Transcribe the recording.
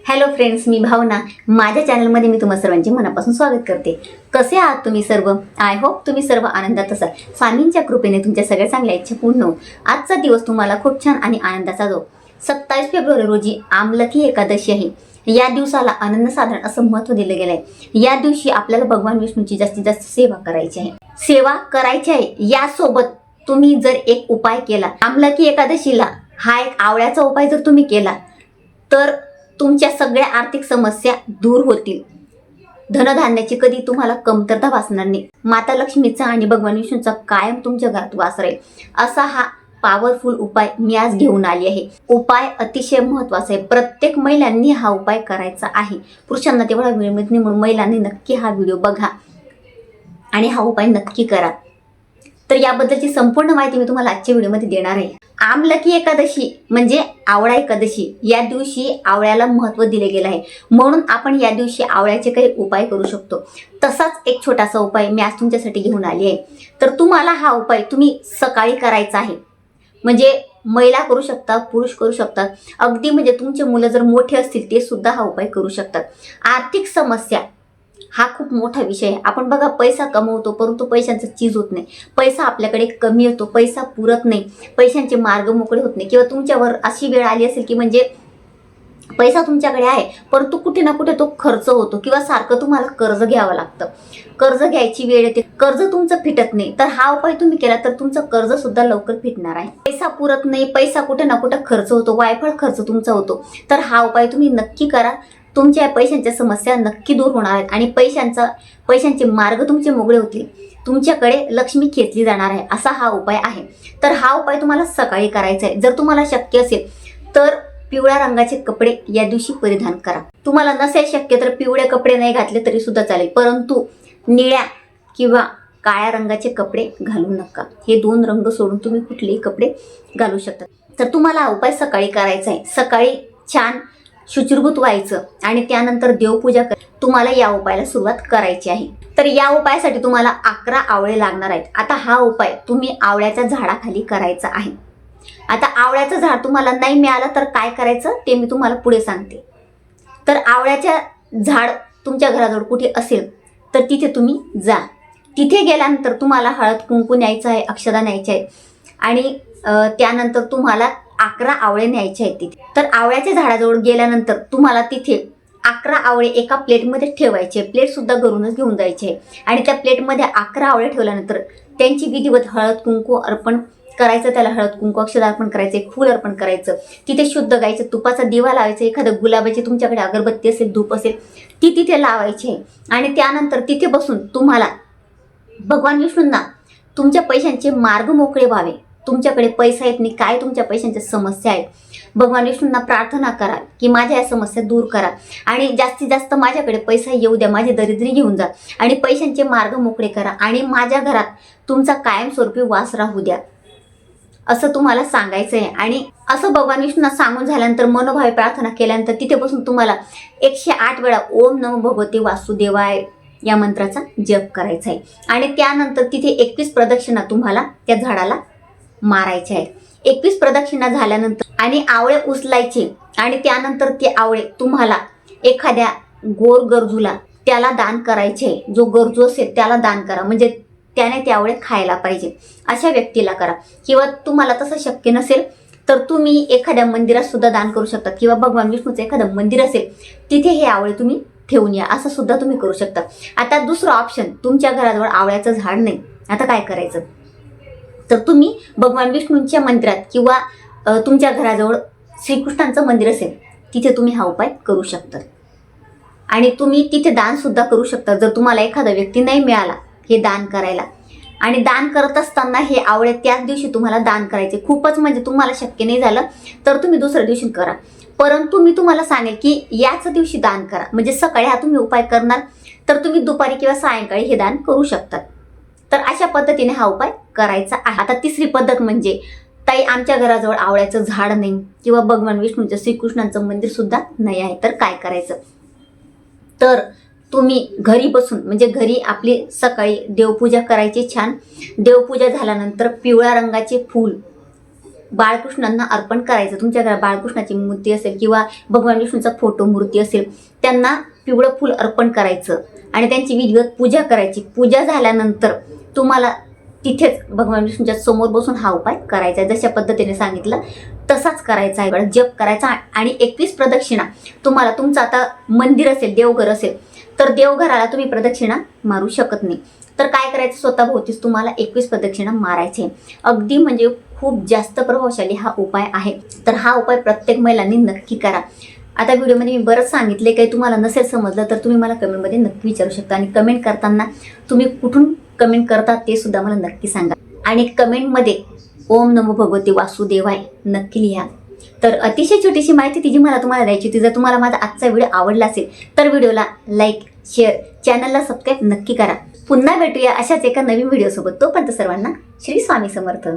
Hello friends, मी भावना. माझ्या चॅनलमध्ये मी तुम्हा सर्वांचे मनापासून स्वागत करते. कसे आहात तुम्ही सर्व? आय होप तुम्ही सर्व आनंदात असाल. स्वामींच्या कृपेने तुमच्या सगळ्या चांगल्या इच्छा पूर्ण हो. आजचा दिवस तुम्हाला खूप छान आणि आनंदाचा जाओ. 27 फेब्रुवारी रोजी आमलकी एकादशी आहे. या दिवसाला अनन्यसाधारण असं महत्त्व दिलं गेलं आहे. या दिवशी आपल्याला भगवान विष्णूची जास्तीत जास्त सेवा करायची आहे. सेवा करायची आहे. यासोबत तुम्ही जर एक उपाय केला, आमलकी एकादशीला हा एक आवळ्याचा उपाय जर तुम्ही केला तर तुमच्या सगळ्या आर्थिक समस्या दूर होतील. धनधान्याची कधी तुम्हाला कमतरता भासणार नाही. माता लक्ष्मीचा आणि भगवान विष्णूचा कायम तुमच्या घरात वास राहील. असा हा पॉवरफुल उपाय मी आज घेऊन आली आहे. उपाय अतिशय महत्त्वाचा आहे. प्रत्येक महिलांनी हा उपाय करायचा आहे. पुरुषांना तेवढा वेळ मिळत नाही, म्हणून महिलांनी नक्की हा व्हिडिओ बघा आणि हा उपाय नक्की करा. तर याबद्दलची संपूर्ण माहिती मी तुम्हाला आजच्या व्हिडिओमध्ये देणार आहे. आमलकी एकादशी म्हणजे आवळा एकादशी. या दिवशी आवळ्याला महत्त्व दिले गेले आहे, म्हणून आपण या दिवशी आवळ्याचे काही उपाय करू शकतो. तसाच एक छोटासा उपाय मी आज तुमच्यासाठी घेऊन आली आहे. तर तुम्हाला हा उपाय तुम्ही सकाळी करायचा आहे. म्हणजे महिला करू शकतात, पुरुष करू शकतात. अगदी म्हणजे तुमचे मुलं जर मोठे असतील ते सुद्धा हा उपाय करू शकतात. आर्थिक समस्या हा खूप मोठा विषय आहे. आपण बघा, पैसा कमवतो परंतु पैशांचं चीज होत नाही. पैसा आपल्याकडे कमी येतो, पैसा पुरत नाही, पैशांचे मार्ग मोकळे होत नाही. किंवा तुमच्यावर अशी वेळ आली असेल की म्हणजे पैसा तुमच्याकडे आहे परंतु कुठे ना कुठे तो खर्च होतो किंवा सारखं तुम्हाला कर्ज घ्यावं लागतं. कर्ज घ्यायची वेळ येते, कर्ज तुमचं फिटत नाही. तर हा उपाय तुम्ही केला तर तुमचं कर्ज सुद्धा लवकर फिटणार आहे. पैसा पुरत नाही, पैसा कुठे ना कुठे खर्च होतो, वायफळ खर्च तुमचा होतो. तर हा उपाय तुम्ही नक्की करा. तुमच्या पैशांच्या समस्या नक्की दूर होणार आहेत आणि पैशांचे मार्ग तुमचे मोकळे होतील. तुमच्याकडे लक्ष्मी खेचली जाणार आहे. असा हा उपाय आहे. तर हा उपाय तुम्हाला सकाळी करायचा आहे. जर तुम्हाला शक्य असेल तर पिवळ्या रंगाचे कपडे या दिवशी परिधान करा. तुम्हाला नसेल शक्य तर पिवळे कपडे नाही घातले तरी सुद्धा चालेल, परंतु निळ्या किंवा काळ्या रंगाचे कपडे घालू नका. हे दोन रंग सोडून तुम्ही कुठलेही कपडे घालू शकता. तर तुम्हाला हा उपाय सकाळी करायचा आहे. सकाळी छान शुचिर्भूत व्हायचं आणि त्यानंतर देवपूजा तुम्हाला या उपायाला सुरुवात करायची आहे. तर या उपायासाठी तुम्हाला 11 आवळे लागणार आहेत. आता हा उपाय तुम्ही आवळ्याच्या झाडाखाली करायचा आहे. आता आवळ्याचं झाड तुम्हाला नाही मिळालं तर काय करायचं ते मी तुम्हाला पुढे सांगते. तर आवळ्याच्या झाड तुमच्या घराजवळ कुठे असेल तर तिथे तुम्ही जा. तिथे गेल्यानंतर तुम्हाला हळद कुंकू न्यायचं आहे, अक्षदा न्यायच्या आहे आणि त्यानंतर तुम्हाला 11 आवळे न्यायचे आहेत तिथे. तर आवळ्याच्या झाडाजवळ गेल्यानंतर तुम्हाला तिथे 11 आवळे एका प्लेटमध्ये ठेवायचे. प्लेट सुद्धा घरूनच घेऊन जायचे आहे आणि त्या प्लेटमध्ये 11 आवळे ठेवल्यानंतर त्यांची विधिवत हळद कुंकू अर्पण करायचं. त्याला हळद कुंकू अक्षदा अर्पण करायचं, एक फूल अर्पण करायचं. तिथे शुद्ध गायचं तुपाचा दिवा लावायचा. एखादं गुलाबाची तुमच्याकडे अगरबत्ती असेल, धूप असेल, ती तिथे लावायची आहे. आणि त्यानंतर तिथे बसून तुम्हाला भगवान विष्णूंना तुमच्या पैशांचे मार्ग मोकळे व्हावे. तुमच्याकडे पैसा येत नाही, काय तुमच्या पैशांच्या समस्या आहेत, भगवान विष्णूंना प्रार्थना करा की माझ्या या समस्या दूर करा आणि जास्तीत जास्त माझ्याकडे पैसा येऊ द्या, माझी दरिद्री घेऊन जा आणि पैशांचे मार्ग मोकळे करा आणि माझ्या घरात तुमचा कायमस्वरूपी वास राहू द्या, असं तुम्हाला सांगायचं आहे. आणि असं भगवान विष्णूंना सांगून झाल्यानंतर मनोभावे प्रार्थना केल्यानंतर तिथे बसून तुम्हाला 108 वेळा ओम नमो भगवते वासुदेवाय या मंत्राचा जप करायचा आहे. आणि त्यानंतर तिथे 21 प्रदक्षिणा तुम्हाला त्या झाडाला मारायचे आहेत. 21 प्रदक्षिणा झाल्यानंतर आणि आवळे उचलायचे आणि त्यानंतर ते आवळे तुम्हाला एखाद्या गोर गरजूला त्याला दान करायचे. जो गरजू असेल त्याला दान करा, म्हणजे त्याने ते आवळे खायला पाहिजे अशा व्यक्तीला करा. किंवा तुम्हाला तसं शक्य नसेल तर तुम्ही एखाद्या मंदिरात सुद्धा दान करू शकता किंवा भगवान विष्णूचं एखादं मंदिर असेल तिथे हे आवळे तुम्ही ठेवून या, असं सुद्धा तुम्ही करू शकता. आता दुसरं ऑप्शन, तुमच्या घराजवळ आवळ्याचं झाड नाही, आता काय करायचं? तर तुम्ही भगवान विष्णूंच्या मंदिरात किंवा तुमच्या घराजवळ श्रीकृष्णांचं मंदिर असेल तिथे तुम्ही हा उपाय करू शकता. आणि तुम्ही तिथे दान सुद्धा करू शकता जर तुम्हाला एखादा व्यक्ती नाही मिळाला हे दान करायला. आणि दान करत असताना हे आवळे त्याच दिवशी तुम्हाला दान करायचे. खूपच म्हणजे तुम्हाला शक्य नाही झालं तर तुम्ही दुसऱ्या दिवशी करा, परंतु मी तुम्हाला सांगेल की याच दिवशी दान करा. म्हणजे सकाळी हा तुम्ही उपाय करणार तर तुम्ही दुपारी किंवा सायंकाळी हे दान करू शकतात. तर अशा पद्धतीने हा उपाय करायचा आहे. आता तिसरी पद्धत म्हणजे, ताई आमच्या घराजवळ आवळ्याचं झाड नाही किंवा भगवान विष्णूंचं श्रीकृष्णांचं मंदिर सुद्धा नाही आहे, तर काय करायचं? तर तुम्ही घरी बसून म्हणजे घरी आपली सकाळी देवपूजा करायची. छान देवपूजा झाल्यानंतर पिवळ्या रंगाचे फूल बाळकृष्णांना अर्पण करायचं. तुमच्या घरात बाळकृष्णाची मूर्ती असेल किंवा भगवान विष्णूचा फोटो मूर्ती असेल, त्यांना पिवळं फूल अर्पण करायचं आणि त्यांची विधिवत पूजा करायची. पूजा झाल्यानंतर तुम्हाला तिथेच भगवान विष्णूच्या समोर बसून हा उपाय करायचा आहे. जशा पद्धतीने सांगितलं तसाच करायचा आहे बघा. जप करायचा आणि 21 प्रदक्षिणा. तुम्हाला तुमचं आता मंदिर असेल, देवघर असेल, तर देवघराला तुम्ही प्रदक्षिणा मारू शकत नाही. तर काय करायचं, स्वतःभोवतीच तुम्हाला 21 प्रदक्षिणा मारायचे. अगदी म्हणजे खूप जास्त प्रभावशाली हा उपाय आहे. तर हा उपाय प्रत्येक महिलांनी नक्की करा. आता व्हिडिओमध्ये मी बरंच सांगितले, काही तुम्हाला नसेल समजलं तर तुम्ही मला कमेंटमध्ये नक्की विचारू शकता. आणि कमेंट करताना तुम्ही कुठून कमेंट करता ते सुद्धा मला नक्की सांगा. आणि कमेंटमध्ये ओम नमो भगवते वासुदेवाय नक्की लिहा. तर अतिशय छोटीशी माहिती ती जी मला तुम्हाला द्यायची होती. जर तुम्हाला माझा आजचा व्हिडिओ आवडला असेल तर व्हिडिओला लाईक, शेअर, चॅनलला सबस्क्राईब नक्की करा. पुन्हा भेटूया अशाच एका नवीन व्हिडिओसोबत. तोपर्यंत सर्वांना श्री स्वामी समर्थ.